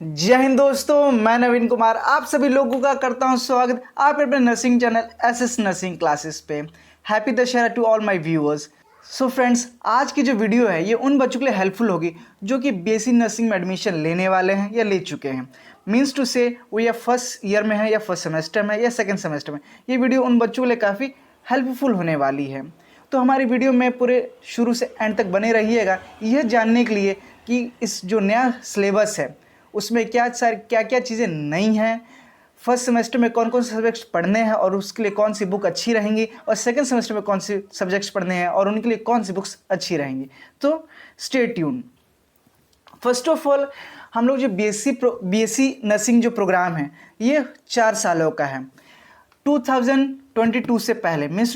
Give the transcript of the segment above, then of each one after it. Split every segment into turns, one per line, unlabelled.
जय हिंद दोस्तों, मैं नवीन कुमार आप सभी लोगों का करता हूं स्वागत आप अपने nursing channel SS nursing classes पे। Happy Dussehra to all my viewers. So friends, आज की जो वीडियो है ये उन बच्चों के लिए हेल्पफुल होगी जो कि बीएससी नर्सिंग में एडमिशन लेने वाले हैं या ले चुके हैं। मीन्स टू से वो या फर्स्ट ईयर में है या फर्स्ट सेमेस्टर में या सेकेंड सेमेस्टर में। ये वीडियो उन बच्चों के लिए काफ़ी हेल्पफुल होने वाली है। तो हमारी वीडियो में पूरे शुरू से एंड तक बने रहिएगा यह जानने के लिए कि इस जो नया सिलेबस है उसमें क्या क्या चीज़ें नई हैं, फर्स्ट सेमेस्टर में कौन कौन से सब्जेक्ट्स पढ़ने हैं और उसके लिए कौन सी बुक अच्छी रहेंगी, और सेकंड सेमेस्टर में कौन से सब्जेक्ट्स पढ़ने हैं और उनके लिए कौन सी बुक्स अच्छी रहेंगी। तो stay tune. First of all, हम लोग जो बीएससी नर्सिंग जो प्रोग्राम है ये 4 सालों का है। 2022 से पहले मीन्स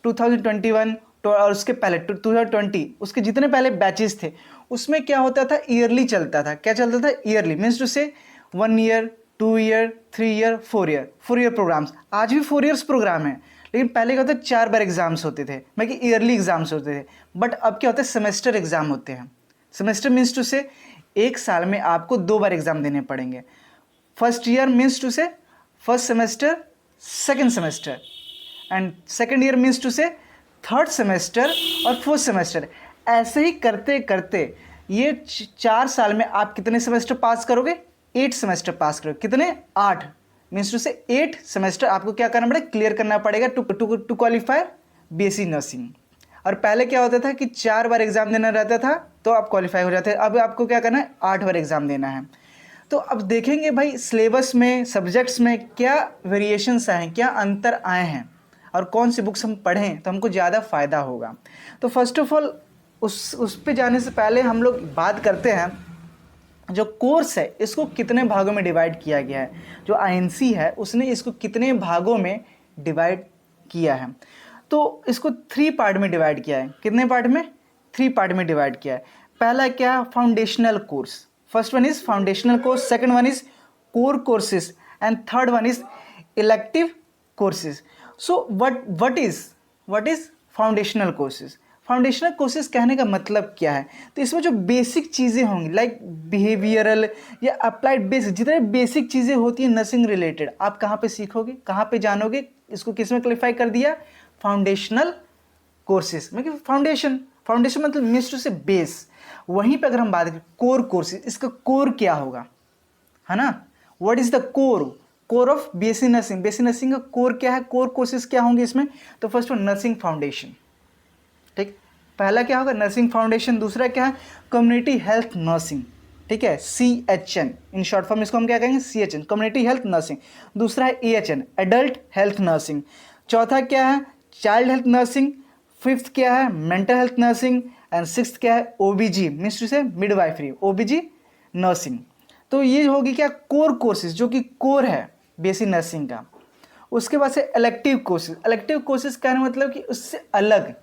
2021 और उसके पहले 2020 उसके जितने पहले बैचेस थे उसमें क्या होता था, ईयरली चलता था। क्या चलता था? Yearly means to say 1 year, 2 year, 3 year, 4 year, 4 year programs. आज भी 4 ईयर्स प्रोग्राम है, लेकिन पहले क्या होता है 4 बार एग्जाम्स होते थे, मतलब कि ईयरली एग्जाम्स होते थे। बट अब क्या होता है, सेमेस्टर एग्जाम होते हैं। सेमेस्टर मीन्स टू से 1 साल में आपको 2 बार एग्जाम देने पड़ेंगे। First year means to say first semester, second semester, and second year means to say third semester और फोर्थ सेमेस्टर। ऐसे ही करते करते ये 4 साल में आप कितने सेमेस्टर पास करोगे? 8 सेमेस्टर पास करोगे। कितने? 8 मीन्स टू से 8 सेमेस्टर आपको क्या करना पड़ेगा? क्लियर करना पड़ेगा टू क्वालिफाई बीएससी नर्सिंग। और पहले क्या होता था कि 4 बार एग्जाम देना रहता था तो आप क्वालिफाई हो जाते हैं। अब आपको क्या करना है? 8 बार एग्जाम देना है। तो अब देखेंगे भाई सिलेबस में, सब्जेक्ट्स में क्या वेरिएशंस आए हैं, क्या अंतर आए हैं और कौन सी बुक्स हम पढ़ें तो हमको ज़्यादा फ़ायदा होगा। तो फर्स्ट ऑफ ऑल उस पे जाने से पहले हम लोग बात करते हैं जो कोर्स है इसको कितने भागों में डिवाइड किया गया है। जो आईएनसी है उसने इसको कितने भागों में डिवाइड किया है? तो इसको 3 पार्ट में डिवाइड किया है। कितने पार्ट में? 3 पार्ट में डिवाइड किया है। पहला क्या? Foundational course. First one is foundational course, second one is core courses and third one is elective courses. So what is foundational courses? Foundational courses कहने का मतलब क्या है? तो इसमें जो बेसिक चीज़ें होंगी लाइक बिहेवियरल या अप्लाइड बेसिक, जितने बेसिक चीज़ें होती हैं नर्सिंग रिलेटेड, आप कहाँ पे सीखोगे, कहाँ पे जानोगे? इसको किस में क्लिफाई कर दिया? Foundational courses. मतलब फाउंडेशन मतलब मीन्स टू से बेस। वहीं पे अगर हम बात करें कोर कोर्सेज, इसका कोर क्या होगा, है ना? What is the core of BSc nursing? BSc nursing का कोर क्या है? कोर कोर्सेज क्या होंगे इसमें? तो फर्स्ट वन नर्सिंग फाउंडेशन, ठीक। पहला क्या होगा? Nursing foundation. दूसरा क्या है? कम्युनिटी हेल्थ नर्सिंग, ठीक है, CHN इन शॉर्ट फॉर्म इसको हम क्या कहेंगे? CHN, community health nursing. दूसरा है AHN, एडल्ट हेल्थ नर्सिंग। चौथा क्या है? Child health nursing. फिफ्थ क्या है? Mental health nursing. And sixth क्या है? OBG मीन्स टू से मिडवाइफरी, OBG नर्सिंग। तो ये होगी क्या? कोर कोर्सेज, जो कि कोर है बीएससी नर्सिंग का। उसके बाद से इलेक्टिव कोर्सेज। इलेक्टिव कोर्सेज का मतलब कि उससे अलग,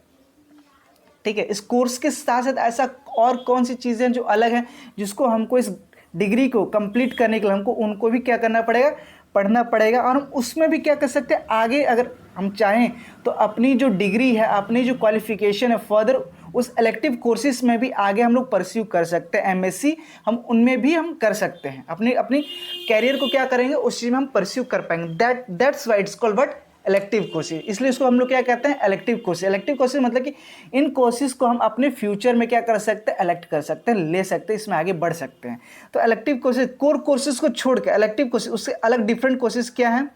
ठीक है। इस कोर्स के साथ साथ ऐसा और कौन सी चीज़ें जो अलग हैं जिसको हमको इस डिग्री को कंप्लीट करने के लिए हमको उनको भी क्या करना पड़ेगा? पढ़ना पड़ेगा। और हम उसमें भी क्या कर सकते हैं आगे, अगर हम चाहें तो अपनी जो डिग्री है, अपनी जो क्वालिफिकेशन है फर्दर उस इलेक्टिव कोर्सेज में भी आगे हम लोग परस्यू कर सकते हैं। MSc हम उनमें भी हम कर सकते हैं। अपनी कैरियर को क्या करेंगे उस चीज़ में हम परस्यू कर पाएंगे। That's why it's called what? Elective courses. इसलिए इसको हम लोग क्या कहते हैं? Elective courses. इलेक्टिव कोर्सेज मतलब कि इन कोर्सेज को हम अपने फ्यूचर में क्या कर सकते हैं? इलेक्ट कर सकते हैं, ले सकते हैं, इसमें आगे बढ़ सकते हैं। तो इलेक्टिव कोर्सेज, कोर कोर्सेज को छोड़ के इलेक्टिव कोर्सेज, उससे अलग डिफरेंट कोर्सेज क्या हैं?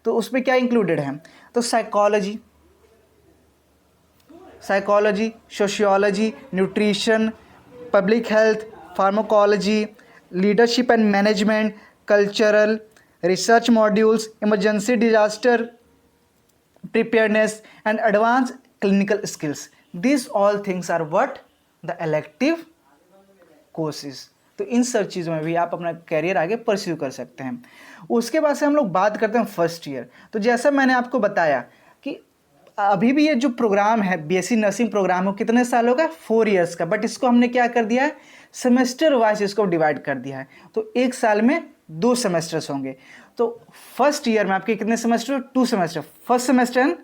तो उसमें क्या इंक्लूडेड है? तो psychology, sociology, nutrition, public health, pharmacology, leadership and management, cultural, research modules, emergency disaster preparedness and advanced clinical skills. These all things are what? The elective courses. तो इन सब चीज़ों में भी आप अपना कैरियर आगे परस्यू कर सकते हैं। उसके बाद से हम लोग बात करते हैं फर्स्ट ईयर। तो जैसा मैंने आपको बताया कि अभी भी ये जो प्रोग्राम है बीएससी नर्सिंग प्रोग्राम है कितने सालों का? 4 ईयर्स का। बट इसको हमने क्या कर दिया है? सेमेस्टर वाइज इसको डिवाइड कर दिया है। तो 1 साल में 2 सेमेस्टर्स होंगे। तो फर्स्ट ईयर में आपके कितने semester? 2 semester, first semester and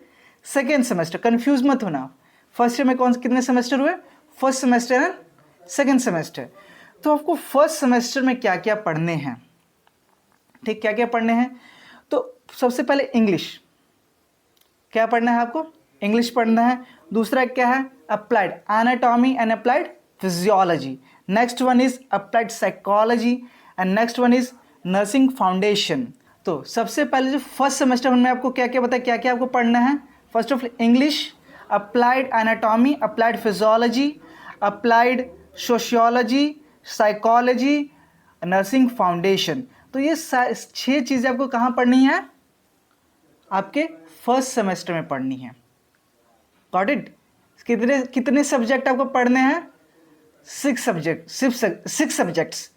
second semester. Confuse मत होना, फर्स्ट ईयर में कितने सेमेस्टर हुए? First semester and second semester. तो आपको फर्स्ट सेमेस्टर में क्या क्या पढ़ने हैं, ठीक, क्या क्या पढ़ने हैं। तो सबसे पहले इंग्लिश, क्या पढ़ना है आपको, इंग्लिश पढ़ना है। दूसरा क्या है, applied anatomy and applied physiology. Next one is applied psychology and next one is nursing foundation. तो सबसे पहले जो फर्स्ट सेमेस्टर में आपको क्या क्या बताया, क्या क्या आपको पढ़ना है। First of English, applied anatomy, applied physiology, applied sociology, psychology, nursing foundation. तो ये 6 चीज़ें आपको कहाँ पढ़नी है, आपके फर्स्ट सेमेस्टर में पढ़नी है। Got it. कितने कितने सब्जेक्ट आपको पढ़ने हैं, 6 सब्जेक्ट, सिर्फ 6 सब्जेक्ट्स।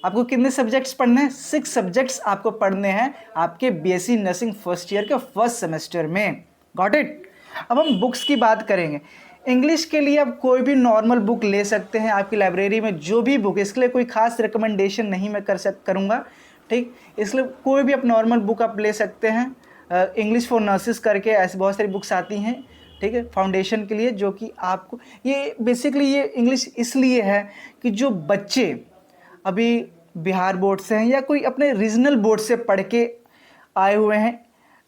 आपको कितने सब्जेक्ट्स पढ़ने हैं, 6 सब्जेक्ट्स आपको पढ़ने हैं आपके बीएससी नर्सिंग फर्स्ट ईयर के फर्स्ट सेमेस्टर में। Got it. अब हम बुक्स की बात करेंगे। इंग्लिश के लिए आप कोई भी नॉर्मल बुक ले सकते हैं, आपकी लाइब्रेरी में जो भी बुक, इसके लिए कोई खास रिकमेंडेशन नहीं मैं करूँगा, ठीक। इसलिए कोई भी आप नॉर्मल बुक आप ले सकते हैं। इंग्लिश फॉर नर्सेस करके ऐसी बहुत सारी बुक्स आती हैं, ठीक है, फाउंडेशन के लिए, जो कि आपको ये बेसिकली ये इंग्लिश इसलिए है कि जो बच्चे अभी बिहार बोर्ड से हैं या कोई अपने रीजनल बोर्ड से पढ़ के आए हुए हैं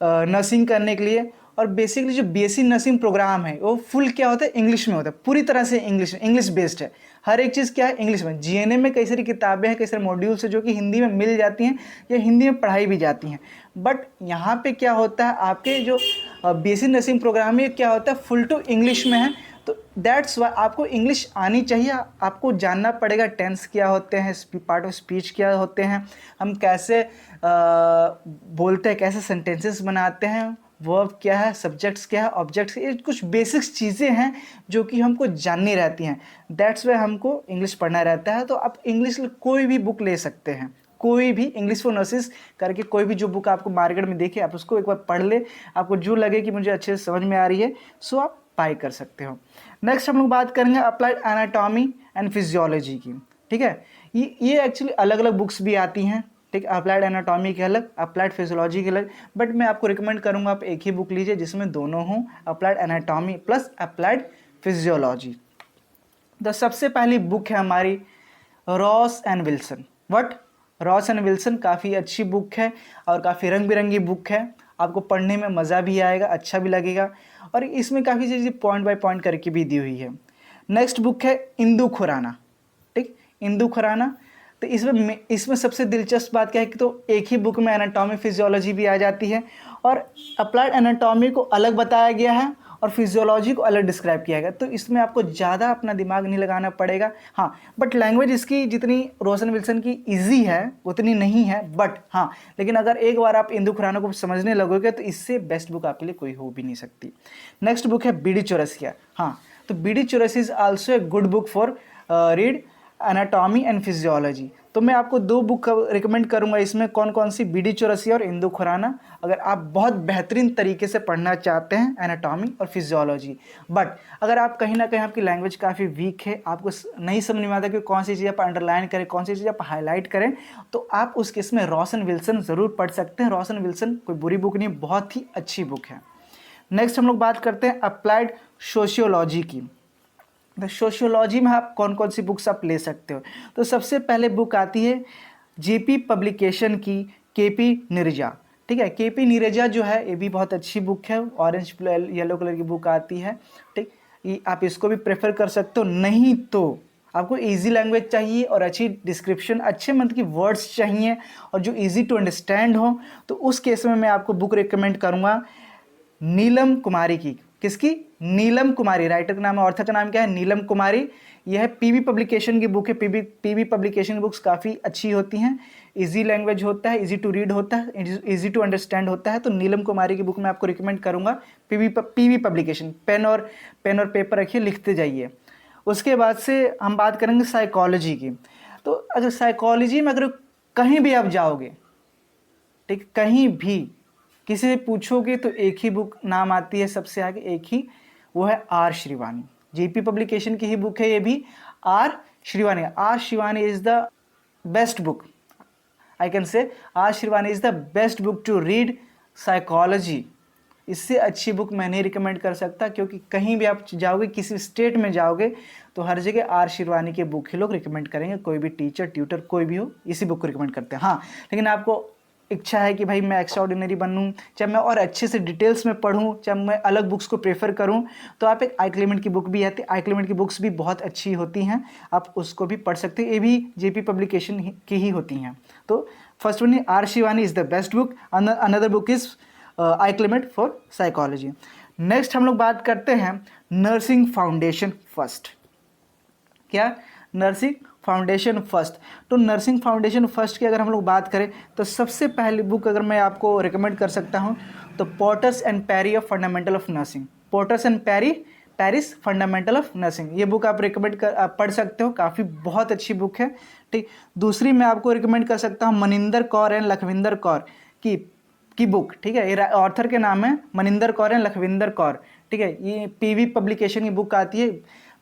नर्सिंग करने के लिए, और बेसिकली जो बीएससी नर्सिंग प्रोग्राम है वो फुल क्या होता है, इंग्लिश में होता है, पूरी तरह से इंग्लिश बेस्ड है। हर एक चीज़ क्या है, इंग्लिश में। जीएनएम में कई सारी किताबें हैं, कई सारे मॉड्यूल्स हैं जो कि हिंदी में मिल जाती हैं या हिंदी में पढ़ाई भी जाती हैं। बट यहाँ पे क्या होता है, आपके जो बीएससी नर्सिंग प्रोग्राम में क्या होता है, फुल टू इंग्लिश में है। तो दैट्स वाई आपको इंग्लिश आनी चाहिए, आपको जानना पड़ेगा टेंस क्या होते हैं, पार्ट ऑफ स्पीच क्या होते हैं, हम कैसे बोलते हैं, कैसे सेंटेंसेस बनाते हैं, वर्ब क्या है, सब्जेक्ट्स क्या है, ऑब्जेक्ट्स, ये कुछ बेसिक्स चीज़ें हैं जो कि हमको जाननी रहती हैं। दैट्स वाई हमको इंग्लिश पढ़ना रहता है। तो आप इंग्लिश कोई भी बुक ले सकते हैं, कोई भी इंग्लिश फॉर नर्सेस करके कोई भी जो बुक आपको मार्केट में देखे, आप उसको एक बार पढ़ ले, आपको जो लगे कि मुझे अच्छे से समझ में आ रही है, सो आप बाय कर सकते हो। नेक्स्ट हम लोग बात करेंगे अप्लाइड एनाटॉमी एंड फिजियोलॉजी की, ठीक है। ये एक्चुअली अलग अलग बुक्स भी आती हैं, ठीक। अप्लाइड एनाटॉमी के अलग, अप्लाइड फिजियोलॉजी के अलग, बट मैं आपको रिकमेंड करूंगा आप एक ही बुक लीजिए जिसमें दोनों हों, applied anatomy plus applied physiology. तो सबसे पहली बुक है हमारी Ross and Wilson. Ross and Wilson काफ़ी अच्छी बुक है और काफ़ी रंग बिरंगी बुक है, आपको पढ़ने में मज़ा भी आएगा, अच्छा भी लगेगा, और इसमें काफ़ी चीज़ें पॉइंट बाय पॉइंट करके भी दी हुई है। नेक्स्ट बुक है इंदु खुराना, ठीक, इंदु खुराना। तो इसमें सबसे दिलचस्प बात क्या है कि तो एक ही बुक में एनाटॉमी फिजियोलॉजी भी आ जाती है, और अप्लाइड एनाटॉमी को अलग बताया गया है और फिजियोलॉजी को अलग डिस्क्राइब किया गया। तो इसमें आपको ज़्यादा अपना दिमाग नहीं लगाना पड़ेगा। हाँ, बट लैंग्वेज इसकी जितनी रॉस एंड विल्सन की ईजी है उतनी नहीं है, बट हाँ, लेकिन अगर एक बार आप इंदु खुराना को समझने लगोगे तो इससे बेस्ट बुक आपके लिए कोई हो भी नहीं सकती। नेक्स्ट बुक है बीडी चौरसिया। हाँ, तो BD Chaurasia is also a good book for read anatomy and physiology. तो मैं आपको 2 बुक रिकमेंड करूंगा इसमें, कौन कौन सी, बीडी चौरसिया और इंदु खुराना, अगर आप बहुत बेहतरीन तरीके से पढ़ना चाहते हैं एनाटॉमी और फिजियोलॉजी। बट अगर आप कहीं ना कहीं आपकी लैंग्वेज काफ़ी वीक है, आपको नहीं समझ में आता कि कौन सी चीज़ आप अंडरलाइन करें, कौन सी चीज़ आप हाईलाइट करें, तो आप उस केस में रॉस एंड विल्सन ज़रूर पढ़ सकते हैं। रॉस एंड विल्सन कोई बुरी बुक नहीं, बहुत ही अच्छी बुक है। नेक्स्ट हम लोग बात करते हैं अप्लाइड सोशियोलॉजी की। तो सोशियोलॉजी में आप कौन कौन सी बुक्स आप ले सकते हो। तो सबसे पहले बुक आती है जेपी पब्लिकेशन की केपी नीरजा, ठीक है। केपी नीरजा जो है ये भी बहुत अच्छी बुक है, ऑरेंज येलो कलर की बुक आती है, ठीक। आप इसको भी प्रेफर कर सकते हो। नहीं तो आपको इजी लैंग्वेज चाहिए और अच्छी डिस्क्रिप्शन, अच्छे मतलब की वर्ड्स चाहिए और जो इजी टू अंडरस्टैंड हो, तो उस केस में मैं आपको बुक रिकमेंड करूँगा नीलम कुमारी की। किसकी? नीलम कुमारी। राइटर का नाम है, ऑथर का नाम क्या है? नीलम कुमारी। यह है पीबी पब्लिकेशन की बुक है। पीबी पब्लिकेशन की बुक्स काफ़ी अच्छी होती हैं, इजी लैंग्वेज होता है, इजी टू रीड होता है, इजी टू अंडरस्टैंड होता है। तो नीलम कुमारी की बुक मैं आपको रिकमेंड करूंगा। PB publication. पेन और पेपर रखिए, लिखते जाइए। उसके बाद से हम बात करेंगे साइकोलॉजी की। तो अगर साइकोलॉजी में अगर कहीं भी आप जाओगे, ठीक, कहीं भी किसी से पूछोगे तो एक ही बुक नाम आती है सबसे आगे, एक ही, वो है आर श्रीवानी। जेपी पब्लिकेशन की ही बुक है ये भी, R Sreevani. R Sreevani is the best book, I can say R Sreevani is the best book to read psychology, इससे अच्छी बुक मैं नहीं रिकमेंड कर सकता, क्योंकि कहीं भी आप जाओगे, किसी स्टेट में जाओगे तो हर जगह आर शिरवानी के बुक ही लोग रिकमेंड करेंगे, कोई भी टीचर ट्यूटर कोई भी हो इसी बुक को रिकमेंड करते हैं। हाँ, लेकिन आपको इच्छा है कि भाई मैं एक्स्ट्रा ऑर्डिनरी बनूँ, चाहे मैं और अच्छे से डिटेल्स में पढूं, चाहे मैं अलग बुक्स को प्रेफर करूं, तो आप एक आई क्लेमेंट की बुक भी आती है, आई क्लेमेंट की बुक्स भी बहुत अच्छी होती हैं, आप उसको भी पढ़ सकते हैं, ये भी जेपी पब्लिकेशन की ही होती हैं। तो first one R Shivani is the best book, another book is I Clement for psychology. Next हम लोग बात करते हैं नर्सिंग फाउंडेशन फर्स्ट। क्या? Nursing foundation first. तो नर्सिंग फाउंडेशन फर्स्ट की अगर हम लोग बात करें तो सबसे पहली बुक अगर मैं आपको रिकमेंड कर सकता हूं तो Potter's and Perry of fundamental of nursing, Potter's and Paris fundamental of nursing, ये बुक आप रिकमेंड कर आप पढ़ सकते हो, काफ़ी बहुत अच्छी बुक है। ठीक, दूसरी मैं आपको रिकमेंड कर सकता हूँ मनिंदर कौर एंड लखविंदर कौर की बुक। ठीक है, ये ऑथर के नाम है मनिंदर कौर एंड लखविंदर कौर। ठीक है, ये पीवी पब्लिकेशन की बुक आती है।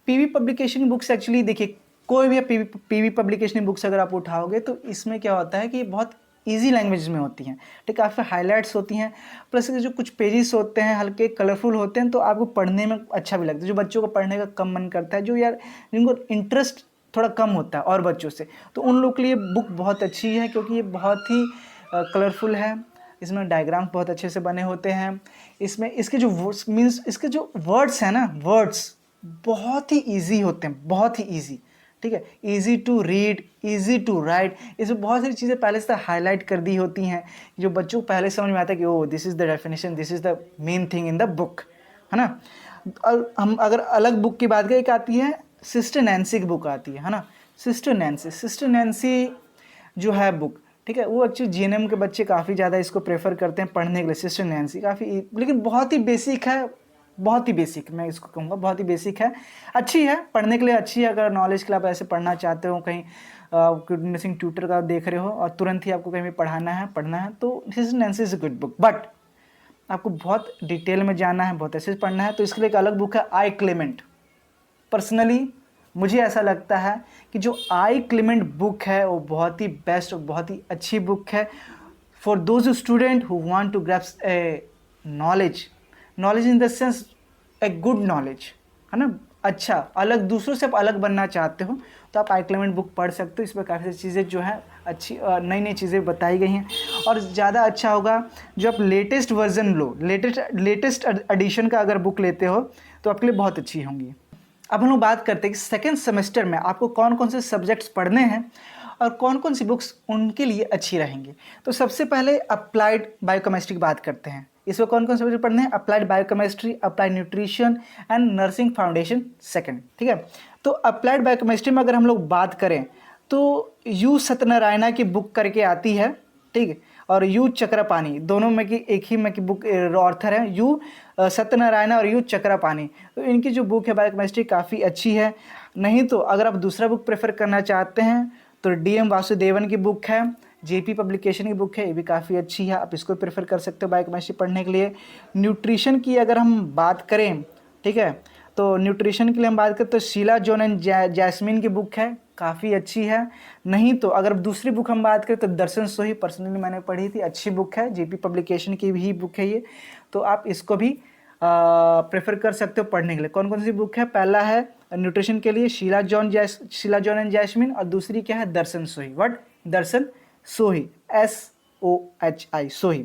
पीवी पब्लिकेशन की बुक्स एक्चुअली देखिए, कोई भी पीवी पब्लिकेशन की बुक्स अगर आप उठाओगे तो इसमें क्या होता है कि बहुत इजी लैंग्वेज में होती हैं। ठीक, काफ़ी हाईलाइट्स होती हैं, प्लस जो कुछ पेजेस होते हैं हल्के कलरफुल होते हैं, तो आपको पढ़ने में अच्छा भी लगता है। जो बच्चों को पढ़ने का कम मन करता है, जो यार जिनको इंटरेस्ट थोड़ा कम होता है और बच्चों से, तो उन लोग के लिए बुक बहुत अच्छी है, क्योंकि ये बहुत ही कलरफुल है, इसमें डायग्राम बहुत अच्छे से बने होते हैं, इसमें इसके जो वर्ड्स मीन्स इसके जो वर्ड्स हैं ना, वर्ड्स बहुत ही ईजी होते हैं, बहुत ही ईजी। ठीक है, easy to read, easy to write, इसमें बहुत सारी चीज़ें पहले से हाईलाइट कर दी होती हैं, जो बच्चों को पहले समझ में आता है कि oh this is the definition, this is the main thing in the book, है ना। और हम अगर अलग बुक की बात करें, एक आती है सिस्टर नैन्सी की बुक आती है ना, सिस्टर नैन्सी जो है बुक, ठीक है, वो एक्चुअली जीएनएम के बच्चे काफ़ी ज़्यादा इसको प्रेफर करते हैं पढ़ने के लिए। सिस्टर नैन्सी काफ़ी, लेकिन बहुत ही बेसिक है, बहुत ही बेसिक, मैं इसको कहूँगा बहुत ही बेसिक है, अच्छी है पढ़ने के लिए, अच्छी है अगर नॉलेज के लिए आप ऐसे पढ़ना चाहते हो, कहीं नर्सिंग ट्यूटर का देख रहे हो और तुरंत ही आपको कहीं भी पढ़ना है, तो sister Nancy is a good book. But आपको बहुत डिटेल में जाना है, बहुत अच्छे से पढ़ना है, तो इसके लिए एक अलग बुक है आई क्लेमेंट। पर्सनली मुझे ऐसा लगता है कि जो आई क्लेमेंट बुक है वो बहुत ही बेस्ट और बहुत ही अच्छी बुक है for those student who want to grasp a knowledge in the sense a good knowledge, है ना, अच्छा, अलग, दूसरों से आप अलग बनना चाहते हो तो आप आई क्लेमेंट बुक पढ़ सकते हो। इसमें काफ़ी सारी चीज़ें जो है अच्छी नई नई चीज़ें बताई गई हैं, और ज़्यादा अच्छा होगा जो आप लेटेस्ट वर्जन लो, लेटेस्ट एडिशन का अगर बुक लेते हो तो आपके लिए बहुत अच्छी होंगी। अब हम लोग बात करते हैं कि सेकेंड सेमेस्टर में आपको कौन कौन से सब्जेक्ट्स पढ़ने हैं और कौन कौन सी बुक्स उनके लिए अच्छी रहेंगी। तो सबसे पहले अप्लाइड बायोकेमिस्ट्री की बात करते हैं। इसमें कौन कौन से सब्जेक्ट पढ़ने हैं? Applied biochemistry, applied nutrition and nursing foundation second. ठीक है, तो अप्लाइड बायोकेमिस्ट्री में अगर हम लोग बात करें तो यू सत्यनारायणा की बुक करके आती है, ठीक है, और यू चक्रपाणी, दोनों में की एक ही में की बुक ऑर्थर है, यू सत्यनारायणा और यू चक्रपाणी। तो इनकी जो बुक है बायोकेमिस्ट्री काफ़ी अच्छी है। नहीं तो अगर आप दूसरा बुक प्रेफर करना चाहते हैं तो डीएम वासुदेवन की बुक है, जेपी पब्लिकेशन की बुक है, ये भी काफ़ी अच्छी है, आप इसको प्रेफर कर सकते हो बायोकेमिस्ट्री पढ़ने के लिए। न्यूट्रिशन की अगर हम बात करें, ठीक है, तो न्यूट्रिशन के लिए हम बात करें तो शीला जॉन एंड जैस्मिन की बुक है, काफ़ी अच्छी है। नहीं तो अगर दूसरी बुक हम बात करें तो दर्शन सोही, पर्सनली मैंने पढ़ी थी, अच्छी बुक है, जेपी पब्लिकेशन की भी बुक है ये, तो आप इसको भी प्रेफर कर सकते हो पढ़ने के लिए। कौन कौन सी बुक है? पहला है न्यूट्रिशन के लिए शीला जॉन एंड जैस्मिन, और दूसरी क्या है? दर्शन सोही। व्हाट? दर्शन सोही, SOHI, सोही।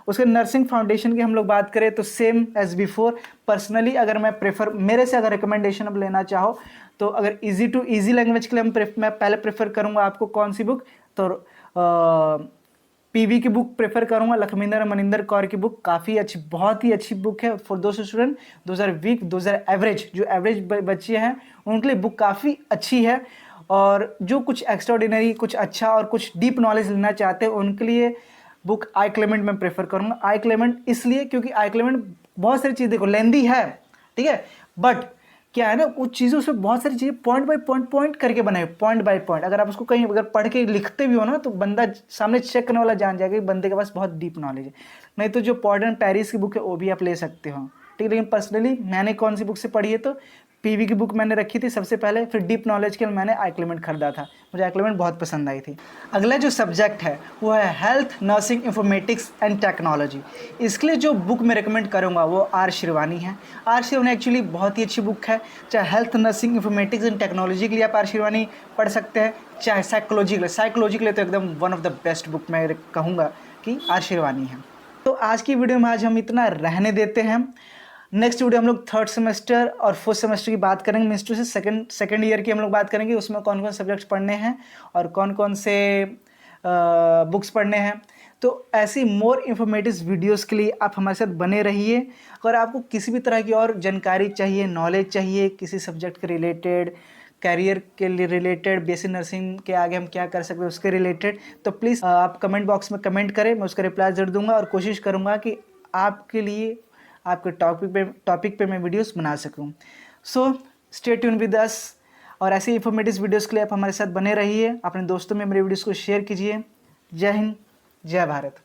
उसके नर्सिंग फाउंडेशन की हम लोग बात करें तो सेम एज बिफोर। पर्सनली अगर मैं मेरे से अगर रिकमेंडेशन अब लेना चाहो तो अगर इजी टू इजी लैंग्वेज के लिए मैं पहले प्रेफर करूंगा आपको कौन सी बुक, तो पीवी की बुक प्रेफर करूंगा, लखविंदर मनिंदर कौर की बुक, काफ़ी अच्छी, बहुत ही अच्छी बुक है फॉर दोस्त स्टूडेंट, 2000 वीक, 2000 एवरेज, जो एवरेज बच्चे हैं उनके लिए बुक काफ़ी अच्छी है। और जो कुछ एक्स्ट्राऑर्डिनरी, कुछ अच्छा और कुछ डीप नॉलेज लेना चाहते हैं उनके लिए बुक आई क्लेमेंट में प्रेफर करूंगा। आई क्लेमेंट इसलिए क्योंकि आई क्लेमेंट बहुत सारी चीज़, देखो लेंदी है, ठीक है, बट क्या है ना, उस चीज़ों से बहुत सारी चीज़ें पॉइंट बाय पॉइंट करके बनाए, पॉइंट बाय पॉइंट। अगर आप उसको कहीं अगर पढ़ के लिखते भी हो ना तो बंदा सामने चेक करने वाला जान जाएगा कि बंदे के पास बहुत डीप नॉलेज है। नहीं तो जो पॉर्डन पेरिस की बुक है वो भी आप ले सकते हो, ठीक है। लेकिन पर्सनली मैंने कौन सी बुक से पढ़ी है तो पीवी की बुक मैंने रखी थी सबसे पहले, फिर डीप नॉलेज के लिए मैंने आई क्लेमेंट खरीदा था, मुझे आई क्लेमेंट बहुत पसंद आई थी। अगला जो सब्जेक्ट है वो है health nursing informatics and technology. इसके लिए जो बुक मैं रिकमेंड करूँगा वो आर शिरवानी है। आर शिरवानी एक्चुअली बहुत ही अच्छी बुक है, चाहे health nursing informatics and technology के लिए आप आर शिरवानी पढ़ सकते हैं, चाहे साइकोलॉजी के लिए तो एकदम one of the best book मैं कहूँगा कि आर शिरवानी है। तो आज की वीडियो में आज हम इतना रहने देते हैं। नेक्स्ट वीडियो हम लोग थर्ड सेमेस्टर और फोर्थ सेमेस्टर की बात करेंगे, मीन्स टू से सेकेंड ईयर की हम लोग बात करेंगे, उसमें कौन कौन सब्जेक्ट्स पढ़ने हैं और कौन कौन से बुक्स पढ़ने हैं। तो ऐसी मोर इन्फॉर्मेटिव वीडियोस के लिए आप हमारे साथ बने रहिए। अगर आपको किसी भी तरह की और जानकारी चाहिए, नॉलेज चाहिए किसी सब्जेक्ट के रिलेटेड, कैरियर के लिए रिलेटेड, बीएससी नर्सिंग के आगे हम क्या कर सकते हैं उसके रिलेटेड, तो प्लीज़ आप कमेंट बॉक्स में कमेंट करें, मैं उसका रिप्लाई जरूर दूंगा और कोशिश करूंगा कि आपके लिए आपके टॉपिक पे मैं वीडियोस बना सकूं। So stay tune with us, और ऐसी इन्फॉर्मेटिव वीडियोस के लिए आप हमारे साथ बने रहिए। अपने दोस्तों में मेरे वीडियोस को शेयर कीजिए। जय हिंद, जय भारत।